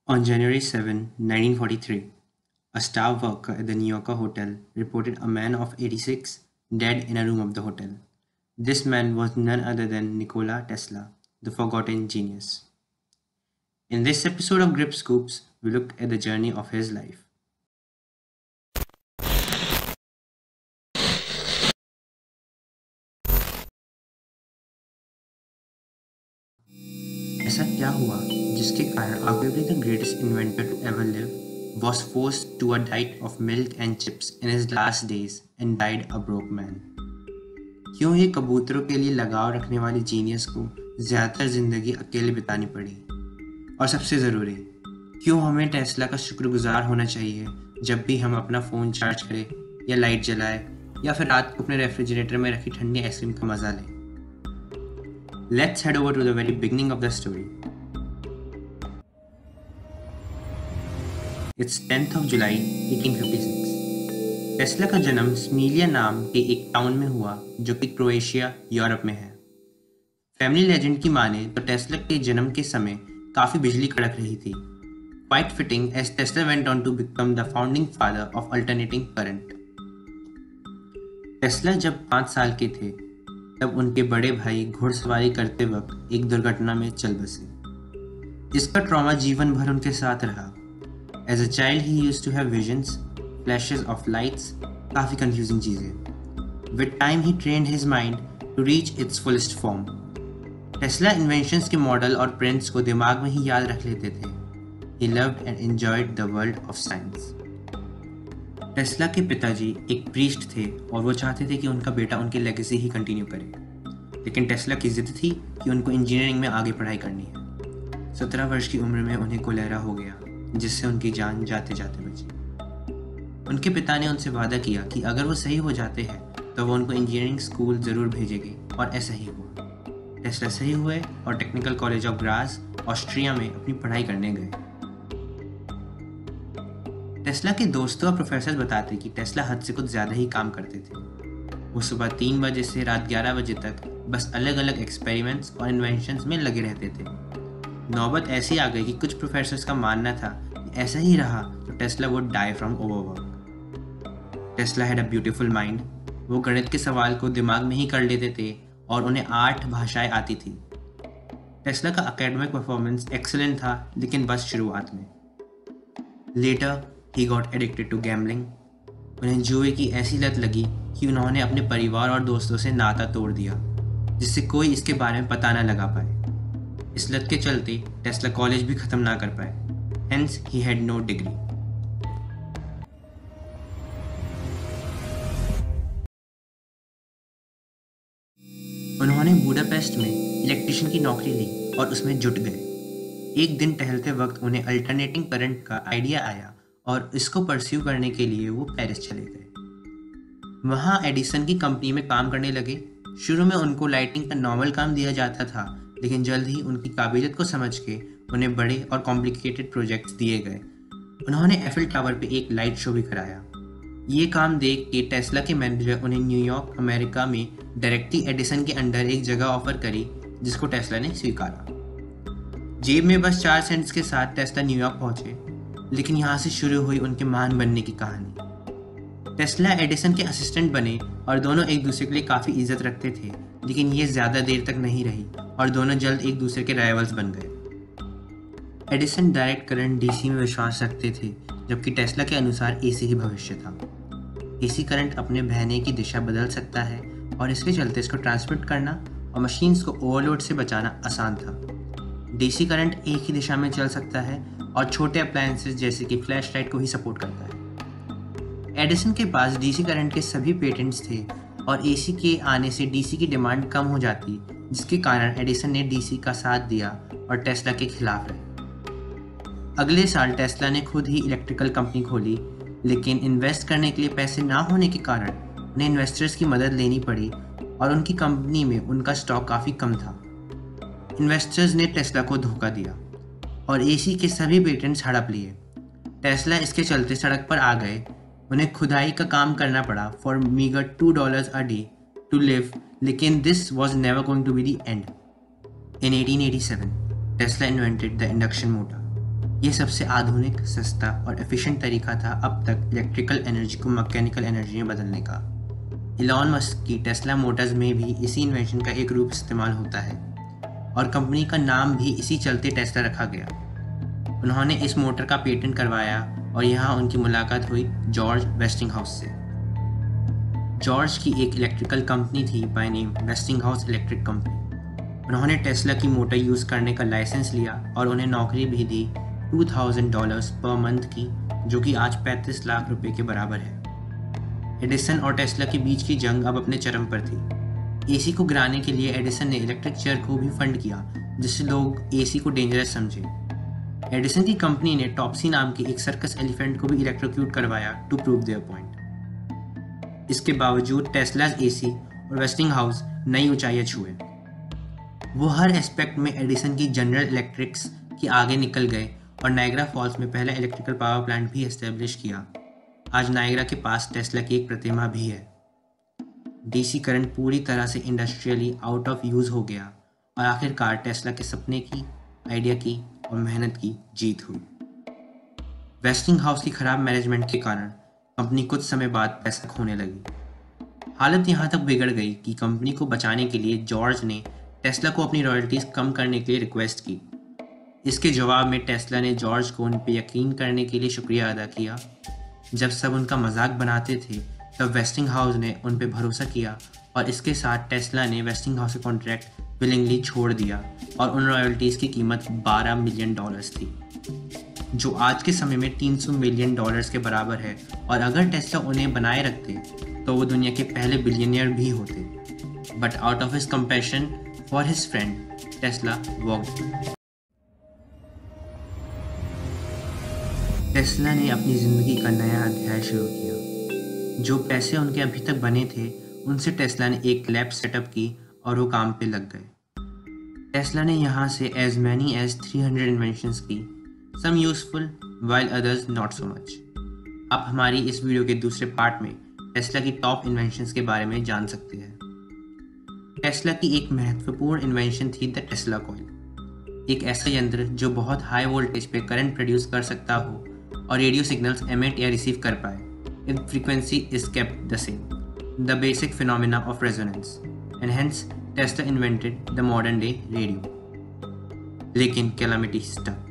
On January 7, 1943, a staff worker at the New Yorker hotel reported a man of 86 dead in a room of the hotel. This man was none other than Nikola Tesla, the forgotten genius. In this episode of Grip Scoops, we look at the journey of his life. ऐसा क्या हुआ जिसके कारण arguably the greatest inventor to ever live was forced to a diet of milk and chips in his last days and died a broke man? क्यों ये कबूतरों के लिए लगाव रखने वाले जीनियस को ज़्यादातर ज़िंदगी अकेले बितानी पड़ी? और सबसे ज़रूरी, क्यों हमें टेस्ला का शुक्रगुजार होना चाहिए जब भी हम अपना फ़ोन चार्ज करें या लाइट जलाएं या फिर रात को अपने रेफ्रिजरेटर में रखी ठंडी आइसक्रीम का मज़ा लें? Let's head over to the very beginning of the story. It's 10th of July 1856. Tesla का जन्म स्मीलिया नाम के एक टाउन में हुआ जो कि क्रोएशिया, यूरोप में है। फैमिली लेजेंड की माने तो टेस्ला के जन्म के समय काफ़ी बिजली कड़क रही थी। Quite fitting as Tesla went on to become the founding father of alternating current. Tesla जब 5 साल के थे तब उनके बड़े भाई घुड़सवारी करते वक्त एक दुर्घटना में चल बसे। इसका ट्रॉमा जीवन भर उनके साथ रहा। As a child he used to have visions, flashes of lights, काफ़ी confusing चीज़ें। With time he trained his mind to reach its fullest form. Tesla inventions के मॉडल और प्रिंट्स को दिमाग में ही याद रख लेते थे। He loved and enjoyed the world of science. Tesla के पिताजी एक प्रीस्ट थे और वो चाहते थे कि उनका बेटा उनकी लेगेसी ही कंटिन्यू करे, लेकिन टेस्ला की जिद थी कि उनको इंजीनियरिंग में आगे पढ़ाई करनी है। 17 वर्ष की उम्र में उन्हें कोलेरा हो गया, जिससे उनकी जान जाते जाते बची। उनके पिता ने उनसे वादा किया कि अगर वो सही हो जाते हैं तो वो उनको इंजीनियरिंग स्कूल ज़रूर भेजेंगे, और ऐसा ही हुआ। टेस्ला सही हुए और technical college of grass, Austria में अपनी पढ़ाई करने गए। टेस्ला के दोस्तों और प्रोफेसर बताते कि टेस्ला हद से कुछ ज़्यादा ही काम करते थे। वो सुबह 3 बजे से रात 11 बजे तक बस अलग अलग एक्सपेरिमेंट्स और इन्वेंशंस में लगे रहते थे। नौबत ऐसी आ गई कि कुछ प्रोफेसर्स का मानना था कि ऐसा ही रहा तो Tesla would die from overwork. Tesla had a beautiful mind. वो गणित के सवाल को दिमाग में ही कर लेते थे और उन्हें 8 भाषाएं आती थी। टेस्ला का एकेडमिक परफॉर्मेंस एक्सीलेंट था, लेकिन बस शुरुआत में। Later he got addicted to gambling. उन्हें जुए की ऐसी लत लगी कि उन्होंने अपने परिवार और दोस्तों से नाता तोड़ दिया, जिससे कोई इसके बारे में पता न लगा पाए। इस लत के चलते टेस्ला कॉलेज भी ख़त्म ना कर पाए, hence he had no degree. उन्होंने बुडापेस्ट में इलेक्ट्रिशियन की नौकरी ली और उसमें जुट गए। एक दिन टहलते वक्त उन्हें अल्टरनेटिंग करंट का आइडिया आया और इसको परस्यू करने के लिए वो पेरिस चले गए। वहाँ एडिसन की कंपनी में काम करने लगे। शुरू में उनको लाइटिंग का नॉर्मल काम दिया जाता था, लेकिन जल्द ही उनकी काबिलियत को समझ के उन्हें बड़े और कॉम्प्लिकेटेड प्रोजेक्ट्स दिए गए। उन्होंने एफिल टावर पे एक लाइट शो भी कराया। ये काम देख के टेस्ला के मैनेजर उन्हें न्यूयॉर्क, अमेरिका में डायरेक्टली एडिसन के अंडर एक जगह ऑफर करी, जिसको टेस्ला ने स्वीकारा। जेब में बस 4 सेंट्स के साथ टेस्ला न्यूयॉर्क पहुंचे, लेकिन यहाँ से शुरू हुई उनके महान बनने की कहानी। टेस्ला एडिसन के असिस्टेंट बने और दोनों एक दूसरे के लिए काफ़ी इज्जत रखते थे, लेकिन ये ज़्यादा देर तक नहीं रही और दोनों जल्द एक दूसरे के राइवल्स बन गए। एडिसन डायरेक्ट करंट डीसी में विश्वास रखते थे, जबकि टेस्ला के अनुसार एसी ही भविष्य था। एसी करंट अपने बहने की दिशा बदल सकता है और इसके चलते इसको ट्रांसमिट करना और मशीन्स को ओवरलोड से बचाना आसान था। डीसी करंट एक ही दिशा में चल सकता है और छोटे अप्लायंसेस जैसे कि फ्लैश लाइट को ही सपोर्ट करता है। एडिसन के पास डीसी करंट के सभी पेटेंट्स थे और एसी के आने से डीसी की डिमांड कम हो जाती, जिसके कारण एडिसन ने डीसी का साथ दिया और टेस्ला के खिलाफ रहे। अगले साल टेस्ला ने खुद ही इलेक्ट्रिकल कंपनी खोली, लेकिन इन्वेस्ट करने के लिए पैसे ना होने के कारण उन्हें इन्वेस्टर्स की मदद लेनी पड़ी और उनकी कंपनी में उनका स्टॉक काफ़ी कम था। इन्वेस्टर्स ने टेस्ला को धोखा दिया और एसी के सभी पेटेंट्स हड़प लिए। टेस्ला इसके चलते सड़क पर आ गए। उन्हें खुदाई का काम करना पड़ा for meagre $2 a day to live, लेकिन this was never going to be the end. In 1887 Tesla invented the induction motor. ये सबसे आधुनिक, सस्ता और एफिशिएंट तरीका था अब तक इलेक्ट्रिकल एनर्जी को मैकेनिकल एनर्जी में बदलने का। इलॉन मस्क की टेस्ला मोटर्स में भी इसी इन्वेंशन का एक रूप इस्तेमाल होता है और कंपनी का नाम भी इसी चलते टेस्ला रखा गया। उन्होंने इस मोटर का पेटेंट करवाया और यहाँ उनकी मुलाकात हुई जॉर्ज वेस्टिंगहाउस से। जॉर्ज की एक इलेक्ट्रिकल कंपनी थी by name Westinghouse electric company. उन्होंने टेस्ला की मोटर यूज़ करने का लाइसेंस लिया और उन्हें नौकरी भी दी $2000 पर मंथ की, जो कि आज 35 लाख रुपए के बराबर है। एडिसन और टेस्ला के बीच की जंग अब अपने चरम पर थी। एसी को गिराने के लिए एडिसन ने इलेक्ट्रिक चेयर को भी फंड किया, जिससे लोग एसी को डेंजरस समझे। एडिसन की कंपनी ने टॉप्सी नाम के एक सर्कस एलिफेंट को भी इलेक्ट्रोक्यूट करवाया टू प्रूव देयर पॉइंट। इसके बावजूद टेस्लाज एसी और वेस्टिंगहाउस नई ऊंचाइयां छुए। वो हर एस्पेक्ट में एडिसन की जनरल इलेक्ट्रिक्स के आगे निकल गए और नायग्रा फॉल्स में पहला इलेक्ट्रिकल पावर प्लांट भी एस्टेब्लिश किया। आज नायग्रा के पास टेस्ला की एक प्रतिमा भी है। डीसी करंट पूरी तरह से इंडस्ट्रियली आउट ऑफ यूज़ हो गया और आखिरकार टेस्ला के सपने की, आइडिया की और मेहनत की जीत हुई। वेस्टिंगहाउस की खराब मैनेजमेंट के कारण कंपनी कुछ समय बाद पैसा खोने लगी। हालत यहाँ तक बिगड़ गई कि कंपनी को बचाने के लिए जॉर्ज ने टेस्ला को अपनी रॉयल्टीज कम करने के लिए रिक्वेस्ट की। इसके जवाब में टेस्ला ने जॉर्ज को उन पर यकीन करने के लिए शुक्रिया अदा किया। जब सब उनका मजाक बनाते थे तब वेस्टिंगहाउस ने उन पर भरोसा किया और इसके साथ टेस्ला ने वेस्टिंगहाउस का कॉन्ट्रैक्ट विलिंगली छोड़ दिया और उन रॉयल्टीज़ की कीमत $12 मिलियन थी, जो आज के समय में $300 मिलियन के बराबर है। और अगर टेस्ला उन्हें बनाए रखते तो वो दुनिया के पहले बिलियनियर भी होते। But out of his compassion for his friend, Tesla walked. Tesla ने अपनी ज़िंदगी का नया अध्याय शुरू किया। जो पैसे उनके अभी तक बने थे उनसे टेस्ला ने एक लैब सेटअप की और वो काम पे लग गए। टेस्ला ने यहाँ से as many as 300 इन्वेंशंस की, some useful while others not so much। आप हमारी इस वीडियो के दूसरे पार्ट में टेस्ला की टॉप इन्वेंशंस के बारे में जान सकते हैं। टेस्ला की एक महत्वपूर्ण इन्वेंशन थी द टेस्ला कॉइल, एक ऐसा यंत्र जो बहुत हाई वोल्टेज पे करंट प्रोड्यूस कर सकता हो और रेडियो सिग्नल्स एमिट या रिसीव कर पाए if frequency is kept the same, the basic phenomena of resonance, and hence Tesla invented the modern day radio। लेकिन calamity struck।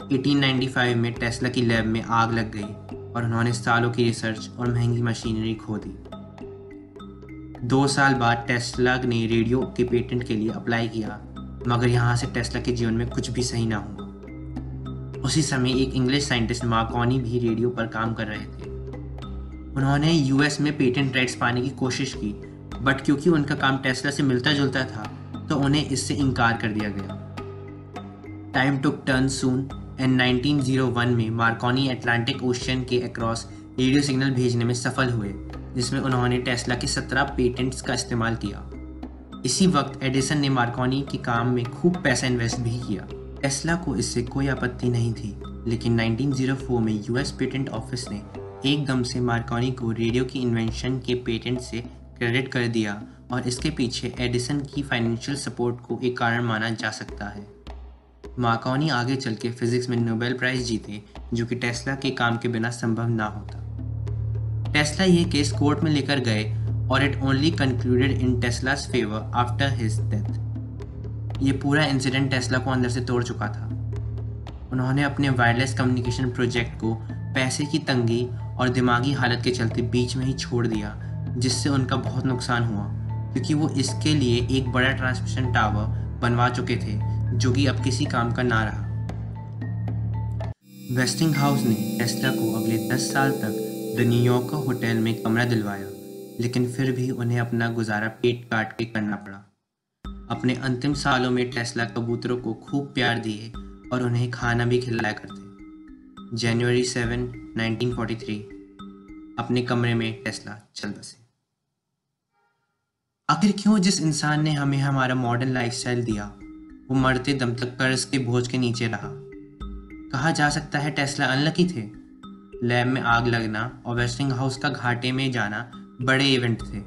1895 में टेस्ला की लैब में आग लग गई और उन्होंने सालों की रिसर्च और महंगी मशीनरी खो दी। 2 साल बाद टेस्ला ने रेडियो के पेटेंट के लिए अप्लाई किया, मगर यहाँ से टेस्ला के जीवन में कुछ भी सही ना हुआ। उसी समय एक इंग्लिश साइंटिस्ट मार्कोनी भी रेडियो पर काम कर रहे थे। उन्होंने यूएस में पेटेंट राइट्स पाने की कोशिश की, बट क्योंकि उनका काम टेस्ला से मिलता जुलता था तो उन्हें इससे इनकार कर दिया गया। Time took turn soon and 1901 में मार्कोनी अटलांटिक ओशियन के अक्रॉस रेडियो सिग्नल भेजने में सफल हुए, जिसमें उन्होंने टेस्ला के 17 पेटेंट्स का इस्तेमाल किया। इसी वक्त एडिसन ने मार्कोनी के काम में खूब पैसा इन्वेस्ट भी किया। टेस्ला को इससे कोई आपत्ति नहीं थी, लेकिन 1904 में यूएस पेटेंट ऑफिस ने एकदम से मार्कोनी को रेडियो की इन्वेंशन के पेटेंट से क्रेडिट कर दिया और इसके पीछे एडिसन की फाइनेंशियल सपोर्ट को एक कारण माना जा सकता है। मार्कोनी आगे चल के फिजिक्स में नोबेल प्राइज जीते, जो कि टेस्ला के काम के बिना संभव ना होता। टेस्ला ये केस कोर्ट में लेकर गए और it only concluded in Tesla's favour after his death. ये पूरा इंसिडेंट टेस्ला को अंदर से तोड़ चुका था। उन्होंने अपने वायरलेस कम्युनिकेशन प्रोजेक्ट को पैसे की तंगी और दिमागी हालत के चलते बीच में ही छोड़ दिया, जिससे उनका बहुत नुकसान हुआ, क्योंकि वो इसके लिए एक बड़ा ट्रांसमिशन टावर बनवा चुके थे, जो कि अब किसी काम का ना रहा। वेस्टिंगहाउस ने टेस्ला को अगले 10 साल तक द न्यूयॉर्क होटल में कमरा दिलवाया, लेकिन फिर भी उन्हें अपना गुजारा पेट काट के करना पड़ा। अपने अंतिम सालों में टेस्ला कबूतरों को खूब प्यार दिए और उन्हें खाना भी खिलाया करते। जनवरी 7, 1943 अपने कमरे में टेस्ला चल बसे। आखिर क्यों जिस इंसान ने हमें हमारा मॉडर्न लाइफस्टाइल दिया वो मरते दम तक कर्ज के बोझ के नीचे रहा? कहा जा सकता है टेस्ला अनलकी थे। लैब में आग लगना और वेस्टिंगहाउस का घाटे में जाना बड़े इवेंट थे,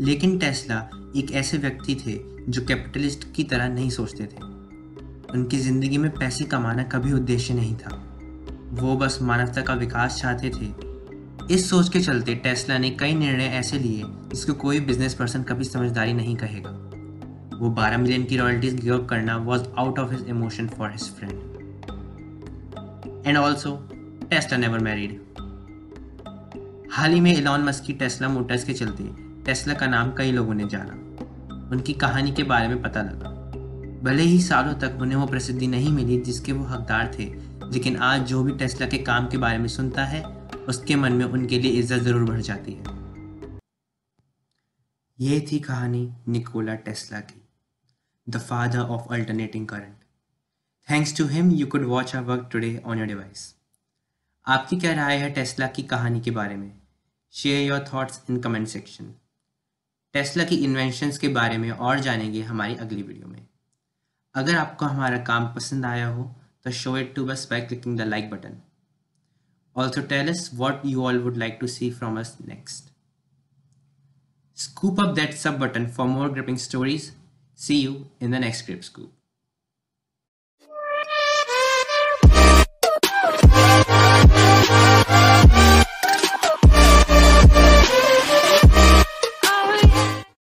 लेकिन टेस्ला एक ऐसे व्यक्ति थे जो कैपिटलिस्ट की तरह नहीं सोचते थे। उनकी ज़िंदगी में पैसे कमाना कभी उद्देश्य नहीं था, वो बस मानवता का विकास चाहते थे। इस सोच के चलते टेस्ला ने कई निर्णय ऐसे लिए जिसको कोई बिजनेस पर्सन कभी समझदारी नहीं कहेगा। वो 12 मिलियन की रॉयल्टीज गिव अप करना was out of his emotion for his friend. And also Tesla never married. हाल ही में एलॉन मस्क की टेस्ला मोटर्स के चलते टेस्ला का नाम कई लोगों ने जाना, उनकी कहानी के बारे में पता लगा। भले ही सालों तक उन्हें वो प्रसिद्धि नहीं मिली जिसके वो हकदार थे, लेकिन आज जो भी टेस्ला के काम के बारे में सुनता है उसके मन में उनके लिए इज्जत ज़रूर बढ़ जाती है। ये थी कहानी निकोला टेस्ला की, the father of alternating current. Thanks to him you could watch our work today on your device. आपकी क्या राय है टेस्ला की कहानी के बारे में? Share your thoughts in comment section. Tesla की इन्वेंशंस के बारे में और जानेंगे हमारी अगली वीडियो में। अगर आपको हमारा काम पसंद आया हो तो show it to us by clicking the like button. Also tell us what you all would like to see from us next. Scoop up that sub button for more gripping stories. See you in the next Grip Scoop.